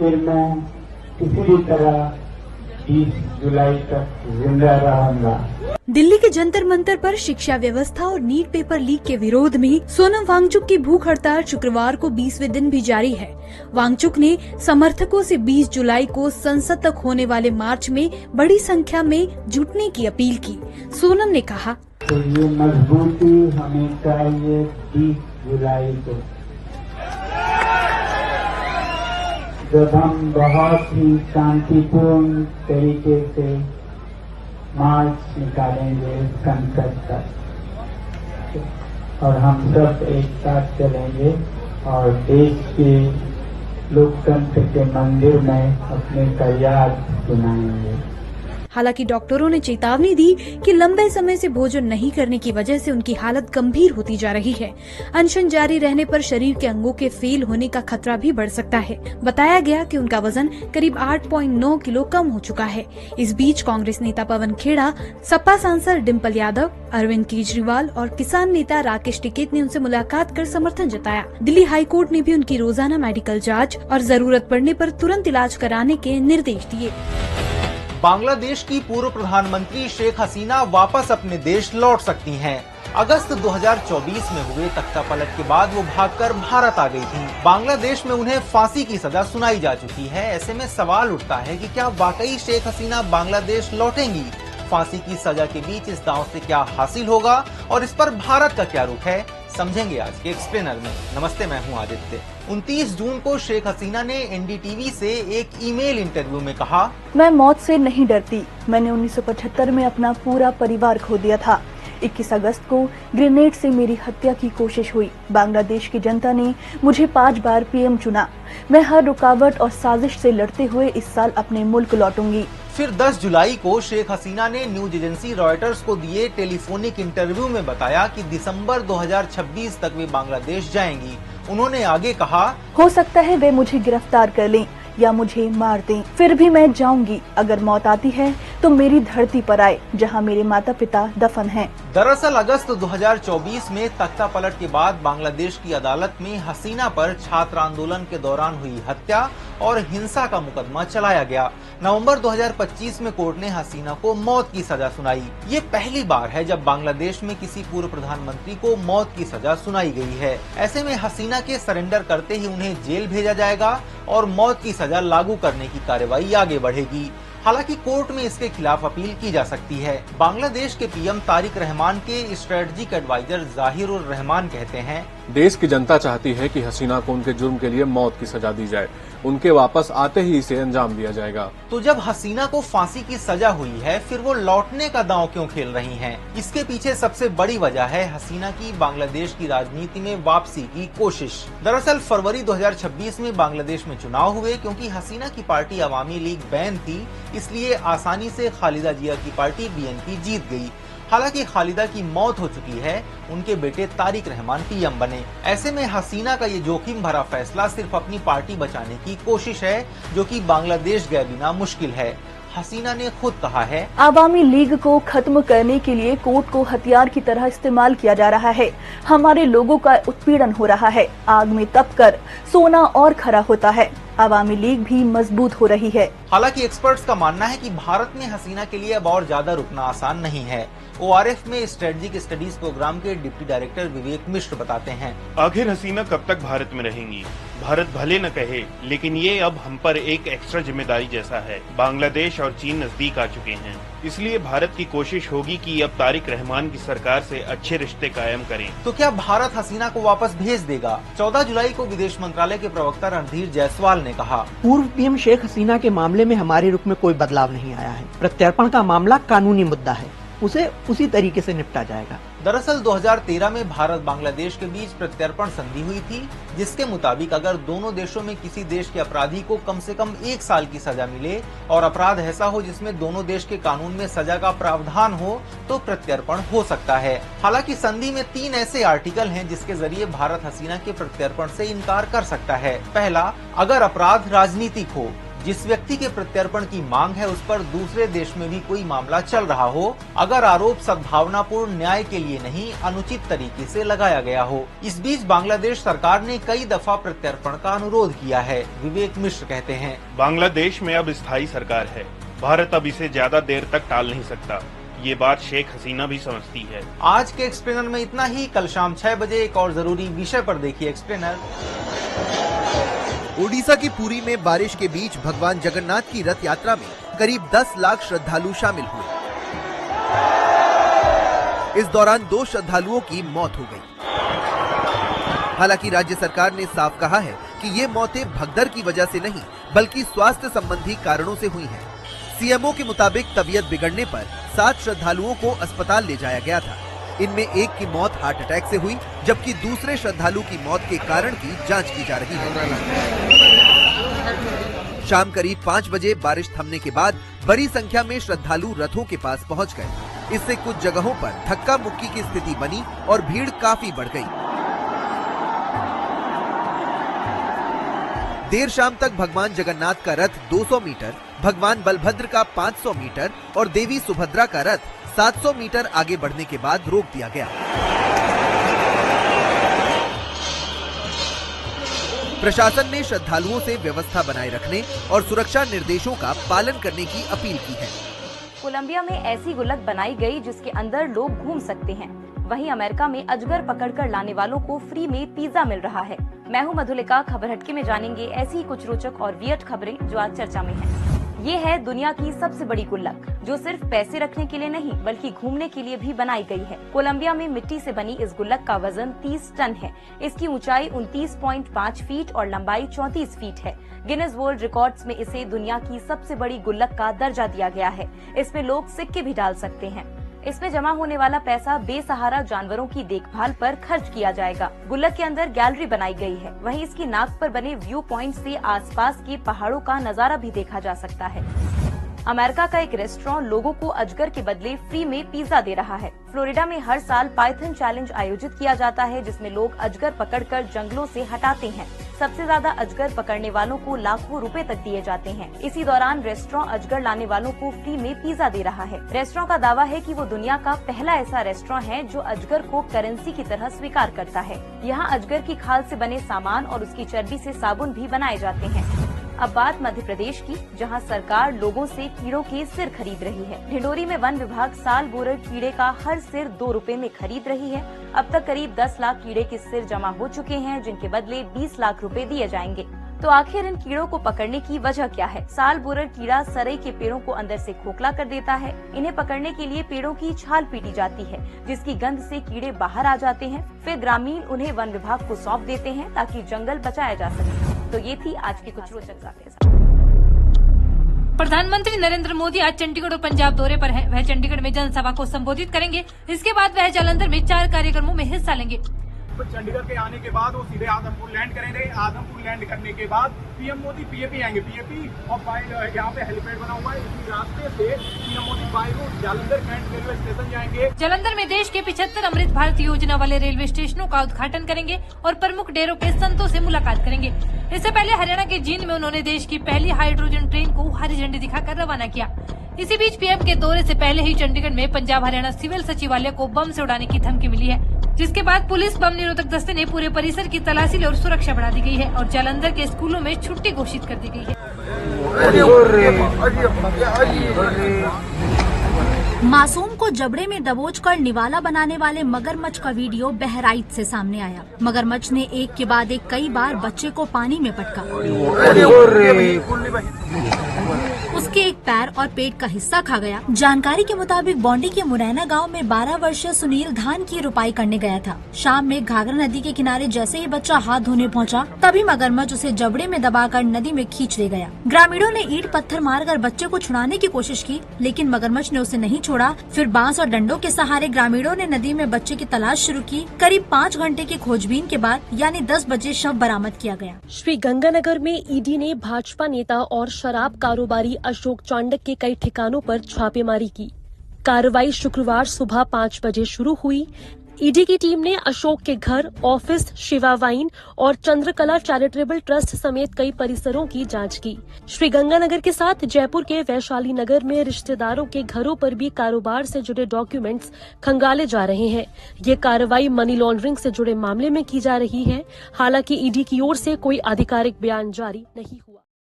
फिर मैं किसी भी तरह 20 जुलाई तक जिंदा रहूंगा। दिल्ली के जंतर मंतर पर शिक्षा व्यवस्था और नीट पेपर लीक के विरोध में सोनम वांगचुक की भूख हड़ताल शुक्रवार को 20वें दिन भी जारी है। वांगचुक ने समर्थकों से 20 जुलाई को संसद तक होने वाले मार्च में बड़ी संख्या में जुटने की अपील की। सोनम ने कहा, तो ये मजबूती हमें चाहिए 20 जुलाई को, जब हम बहुत ही शांतिपूर्ण तरीके से मार्च निकालेंगे संसद तक और हम सब एक साथ चलेंगे और देश के लोकतंत्र के मंदिर में अपने फरियाद सुनाएंगे। हालांकि डॉक्टरों ने चेतावनी दी कि लंबे समय से भोजन नहीं करने की वजह से उनकी हालत गंभीर होती जा रही है। अनशन जारी रहने पर शरीर के अंगों के फेल होने का खतरा भी बढ़ सकता है। बताया गया कि उनका वजन करीब 8.9 किलो कम हो चुका है। इस बीच कांग्रेस नेता पवन खेड़ा, सपा सांसद डिम्पल यादव, अरविंद केजरीवाल और किसान नेता राकेश टिकैत ने उनसे मुलाकात कर समर्थन जताया। दिल्ली हाई कोर्ट ने भी उनकी रोजाना मेडिकल जाँच और जरूरत पड़ने पर तुरंत इलाज कराने के निर्देश दिए। बांग्लादेश की पूर्व प्रधानमंत्री शेख हसीना वापस अपने देश लौट सकती हैं। अगस्त 2024 में हुए तख्तापलट के बाद वो भागकर भारत आ गई थी। बांग्लादेश में उन्हें फांसी की सजा सुनाई जा चुकी है। ऐसे में सवाल उठता है कि क्या वाकई शेख हसीना बांग्लादेश लौटेंगी? फांसी की सजा के बीच इस दांव से क्या हासिल होगा और इस पर भारत का क्या रुख है, समझेंगे आज के एक्सप्लेनर में। नमस्ते, मैं हूं आदित्य। 29 जून को शेख हसीना ने एनडीटीवी से एक ईमेल इंटरव्यू में कहा, मैं मौत से नहीं डरती। मैंने 1975 में अपना पूरा परिवार खो दिया था। 21 अगस्त को ग्रेनेड से मेरी हत्या की कोशिश हुई। बांग्लादेश की जनता ने मुझे 5 बार पीएम चुना। मैं हर रुकावट और साजिश से लड़ते हुए इस साल अपने मुल्क लौटूंगी। फिर 10 जुलाई को शेख हसीना ने न्यूज एजेंसी रॉयटर्स को दिए टेलीफोनिक इंटरव्यू में बताया कि दिसंबर 2026 तक वे बांग्लादेश जाएंगी। उन्होंने आगे कहा, हो सकता है वे मुझे गिरफ्तार कर लें या मुझे मार दें, फिर भी मैं जाऊंगी। अगर मौत आती है तो मेरी धरती पर आए जहां मेरे माता पिता दफन हैं। दरअसल अगस्त 2024 में तख्तापलट के बाद बांग्लादेश की अदालत में हसीना पर छात्र आंदोलन के दौरान हुई हत्या और हिंसा का मुकदमा चलाया गया। नवंबर 2025 में कोर्ट ने हसीना को मौत की सजा सुनाई। ये पहली बार है जब बांग्लादेश में किसी पूर्व प्रधानमंत्री को मौत की सजा सुनाई गई है। ऐसे में हसीना के सरेंडर करते ही उन्हें जेल भेजा जाएगा और मौत की सजा लागू करने की कार्रवाई आगे बढ़ेगी। हालांकि कोर्ट में इसके खिलाफ अपील की जा सकती है। बांग्लादेश के पीएम तारिक रहमान के स्ट्रेटेजिक एडवाइजर जाहिरुर रहमान कहते हैं, देश की जनता चाहती है कि हसीना को उनके जुर्म के लिए मौत की सजा दी जाए। उनके वापस आते ही इसे अंजाम दिया जाएगा। तो जब हसीना को फांसी की सजा हुई है, फिर वो लौटने का दांव क्यों खेल रही हैं? इसके पीछे सबसे बड़ी वजह है हसीना की बांग्लादेश की राजनीति में वापसी की कोशिश। दरअसल फरवरी 2026 में बांग्लादेश में चुनाव हुए। क्योंकि हसीना की पार्टी अवामी लीग बैन थी, इसलिए आसानी से खालिदा जिया की पार्टी बीएनपी जीत गई। हालांकि खालिदा की मौत हो चुकी है, उनके बेटे तारिक रहमान पीएम बने। ऐसे में हसीना का ये जोखिम भरा फैसला सिर्फ अपनी पार्टी बचाने की कोशिश है, जो कि बांग्लादेश गए बिना मुश्किल है। हसीना ने खुद कहा है, आवामी लीग को खत्म करने के लिए कोर्ट को हथियार की तरह इस्तेमाल किया जा रहा है। हमारे लोगों का उत्पीड़न हो रहा है। आग में तपकर सोना और खरा होता है। आवामी लीग भी मजबूत हो रही है। हालांकि एक्सपर्ट्स का मानना है कि भारत में हसीना के लिए अब और ज्यादा रुकना आसान नहीं है। ओआरएफ में स्ट्रेटेजिक स्टडीज प्रोग्राम के डिप्टी डायरेक्टर विवेक मिश्र बताते हैं, आखिर हसीना कब तक भारत में रहेंगी? भारत भले न कहे, लेकिन ये अब हम पर एक एक्स्ट्रा जिम्मेदारी जैसा है। बांग्लादेश और चीन नजदीक आ चुके हैं, इसलिए भारत की कोशिश होगी कि अब तारिक रहमान की सरकार से अच्छे रिश्ते कायम करें। तो क्या भारत हसीना को वापस भेज देगा? 14 जुलाई को विदेश मंत्रालय के प्रवक्ता रणधीर जायसवाल ने कहा, पूर्व पीएम शेख हसीना के मामले में हमारे रुख में कोई बदलाव नहीं आया है। प्रत्यर्पण का मामला कानूनी मुद्दा है, उसे उसी तरीके से निपटा जाएगा। दरअसल 2013 में भारत बांग्लादेश के बीच प्रत्यर्पण संधि हुई थी, जिसके मुताबिक अगर दोनों देशों में किसी देश के अपराधी को कम से कम 1 साल की सजा मिले और अपराध ऐसा हो जिसमें दोनों देश के कानून में सजा का प्रावधान हो, तो प्रत्यर्पण हो सकता है। हालांकि संधि में 3 ऐसे आर्टिकल हैं जिसके जरिए भारत हसीना के प्रत्यर्पण से इनकार कर सकता है। पहला, अगर अपराध राजनीतिक हो। जिस व्यक्ति के प्रत्यर्पण की मांग है उस पर दूसरे देश में भी कोई मामला चल रहा हो, अगर आरोप सद्भावनापूर्ण न्याय के लिए नहीं अनुचित तरीके से लगाया गया हो। इस बीच बांग्लादेश सरकार ने कई दफा प्रत्यर्पण का अनुरोध किया है। विवेक मिश्र कहते हैं, बांग्लादेश में अब स्थायी सरकार है, भारत अब इसे ज्यादा देर तक टाल नहीं सकता। ये बात शेख हसीना भी समझती है। आज के एक्सप्लेनर में इतना ही। कल शाम 6 बजे एक और जरूरी विषय पर देखिए एक्सप्लेनर। ओडिशा की पुरी में बारिश के बीच भगवान जगन्नाथ की रथ यात्रा में करीब 10 लाख श्रद्धालु शामिल हुए। इस दौरान 2 श्रद्धालुओं की मौत हो गई। हालांकि राज्य सरकार ने साफ कहा है कि ये मौतें भगदड़ की वजह से नहीं बल्कि स्वास्थ्य संबंधी कारणों से हुई हैं। सीएमओ के मुताबिक तबीयत बिगड़ने पर 7 श्रद्धालुओं को अस्पताल ले जाया गया था। इनमें एक की मौत हार्ट अटैक से हुई, जबकि दूसरे श्रद्धालु की मौत के कारण की जांच की जा रही है। शाम करीब 5 बजे बारिश थमने के बाद बड़ी संख्या में श्रद्धालु रथों के पास पहुंच गए। इससे कुछ जगहों पर धक्का मुक्की की स्थिति बनी और भीड़ काफी बढ़ गई। देर शाम तक भगवान जगन्नाथ का रथ 200 मीटर, भगवान बलभद्र का 500 मीटर और देवी सुभद्रा का रथ 700 मीटर आगे बढ़ने के बाद रोक दिया गया। प्रशासन ने श्रद्धालुओं से व्यवस्था बनाए रखने और सुरक्षा निर्देशों का पालन करने की अपील की है। कोलंबिया में ऐसी गुल्लक बनाई गई जिसके अंदर लोग घूम सकते हैं। वहीं अमेरिका में अजगर पकड़कर लाने वालों को फ्री में पिज्जा मिल रहा है। मैं हूं मधुलिका। खबर हटके में जानेंगे ऐसी ही कुछ रोचक और वियर्ड खबरें जो आज चर्चा में हैं। ये है दुनिया की सबसे बड़ी गुल्लक, जो सिर्फ पैसे रखने के लिए नहीं बल्कि घूमने के लिए भी बनाई गई है। कोलंबिया में मिट्टी से बनी इस गुल्लक का वजन 30 टन है। इसकी ऊंचाई 29.5 फीट और लंबाई 34 फीट है। गिनेस वर्ल्ड रिकॉर्ड्स में इसे दुनिया की सबसे बड़ी गुल्लक का दर्जा दिया गया है। इसमें लोग सिक्के भी डाल सकते हैं। इसमें जमा होने वाला पैसा बेसहारा जानवरों की देखभाल पर खर्च किया जाएगा। गुल्लक के अंदर गैलरी बनाई गई है। वहीं इसकी नाक पर बने व्यू पॉइंट से आसपास के पहाड़ों का नजारा भी देखा जा सकता है। अमेरिका का एक रेस्टोरेंट लोगों को अजगर के बदले फ्री में पिज्जा दे रहा है। फ्लोरिडा में हर साल पाइथन चैलेंज आयोजित किया जाता है, जिसमें लोग अजगर पकड़कर जंगलों से हटाते हैं। सबसे ज्यादा अजगर पकड़ने वालों को लाखों रुपए तक दिए जाते हैं। इसी दौरान रेस्टोरेंट अजगर लाने वालों को फ्री में पिज्जा दे रहा है। रेस्टोरेंट का दावा है कि वो दुनिया का पहला ऐसा रेस्टोरेंट है जो अजगर को करेंसी की तरह स्वीकार करता है। यहाँ अजगर की खाल से बने सामान और उसकी चर्बी से साबुन भी बनाए जाते हैं। अब बात मध्य प्रदेश की, जहां सरकार लोगों से कीड़ों के सिर खरीद रही है। ढिंडोरी में वन विभाग साल बोरर कीड़े का हर सिर 2 रुपए में खरीद रही है। अब तक करीब 10 लाख कीड़े के सिर जमा हो चुके हैं, जिनके बदले 20 लाख रुपए दिए जाएंगे। तो आखिर इन कीड़ों को पकड़ने की वजह क्या है? साल बोरर कीड़ा सरई के पेड़ों को अंदर से खोखला कर देता है। इन्हें पकड़ने के लिए पेड़ों की छाल पीटी जाती है, जिसकी गंध से कीड़े बाहर आ जाते हैं। फिर ग्रामीण उन्हें वन विभाग को सौंप देते हैं ताकि जंगल बचाया जा सके। तो ये थी आज की कुछ रोचक बातें। प्रधानमंत्री नरेंद्र मोदी आज चंडीगढ़ और पंजाब दौरे पर हैं। वह चंडीगढ़ में जनसभा को संबोधित करेंगे। इसके बाद वह जालंधर में 4 कार्यक्रमों में हिस्सा लेंगे। चंडीगढ़ के आने के बाद वो सीधे आदमपुर लैंड करेंगे। आदमपुर लैंड करने के बाद पीएम मोदी पीएपी आएंगे। पीएपी और यहाँ पे हेलीपैड बना हुआ है, इसी रास्ते से PM Modi by road Jalandhar cantt railway station जाएंगे। जालंधर में देश के 75 अमृत भारत योजना वाले रेलवे स्टेशनों का उद्घाटन करेंगे और प्रमुख डेरों के संतों से मुलाकात करेंगे। इससे पहले हरियाणा के जींद में उन्होंने देश की पहली हाइड्रोजन ट्रेन को हरी झंडी दिखाकर रवाना किया। इसी बीच पीएम के दौरे से पहले ही चंडीगढ़ में पंजाब हरियाणा सिविल सचिवालय को बम से उड़ाने की धमकी मिली है, जिसके बाद पुलिस बम निरोधक दस्ते ने पूरे परिसर की तलाशी ली और सुरक्षा बढ़ा दी गई है और जालंधर के स्कूलों में छुट्टी घोषित कर दी गई है। मासूम को जबड़े में दबोचकर निवाला बनाने वाले मगरमच्छ का वीडियो बहराइच से सामने आया। मगरमच्छ ने एक के बाद एक कई बार बच्चे को पानी में पटका। उसके एक पैर और पेट का हिस्सा खा गया। जानकारी के मुताबिक बौंडी के मुरैना गांव में 12 वर्षीय सुनील धान की रुपाई करने गया था। शाम में घाघरा नदी के किनारे जैसे ही बच्चा हाथ धोने पहुंचा, तभी मगरमच्छ उसे जबड़े में दबाकर नदी में खींच ले गया। ग्रामीणों ने ईंट पत्थर मारकर बच्चे को छुड़ाने की कोशिश की, लेकिन मगरमच्छ ने उसे नहीं छोड़ा। फिर बांस और डंडों के सहारे ग्रामीणों ने नदी में बच्चे की तलाश शुरू की। करीब 5 घंटे की खोजबीन के बाद यानी 10 बजे शव बरामद किया गया। श्री गंगानगर में ईडी ने भाजपा नेता और शराब कारोबारी अशोक चांडक के कई ठिकानों पर छापेमारी की। कार्रवाई शुक्रवार सुबह 5 बजे शुरू हुई। ईडी की टीम ने अशोक के घर, ऑफिस, शिवा वाइन और चंद्रकला चैरिटेबल ट्रस्ट समेत कई परिसरों की जांच की। श्रीगंगानगर के साथ जयपुर के वैशाली नगर में रिश्तेदारों के घरों पर भी कारोबार से जुड़े डॉक्यूमेंट्स खंगाले जा रहे हैं। ये कार्रवाई मनी लॉन्ड्रिंग से जुड़े मामले में की जा रही है। हालांकि ईडी की ओर से कोई आधिकारिक बयान जारी नहीं हुआ।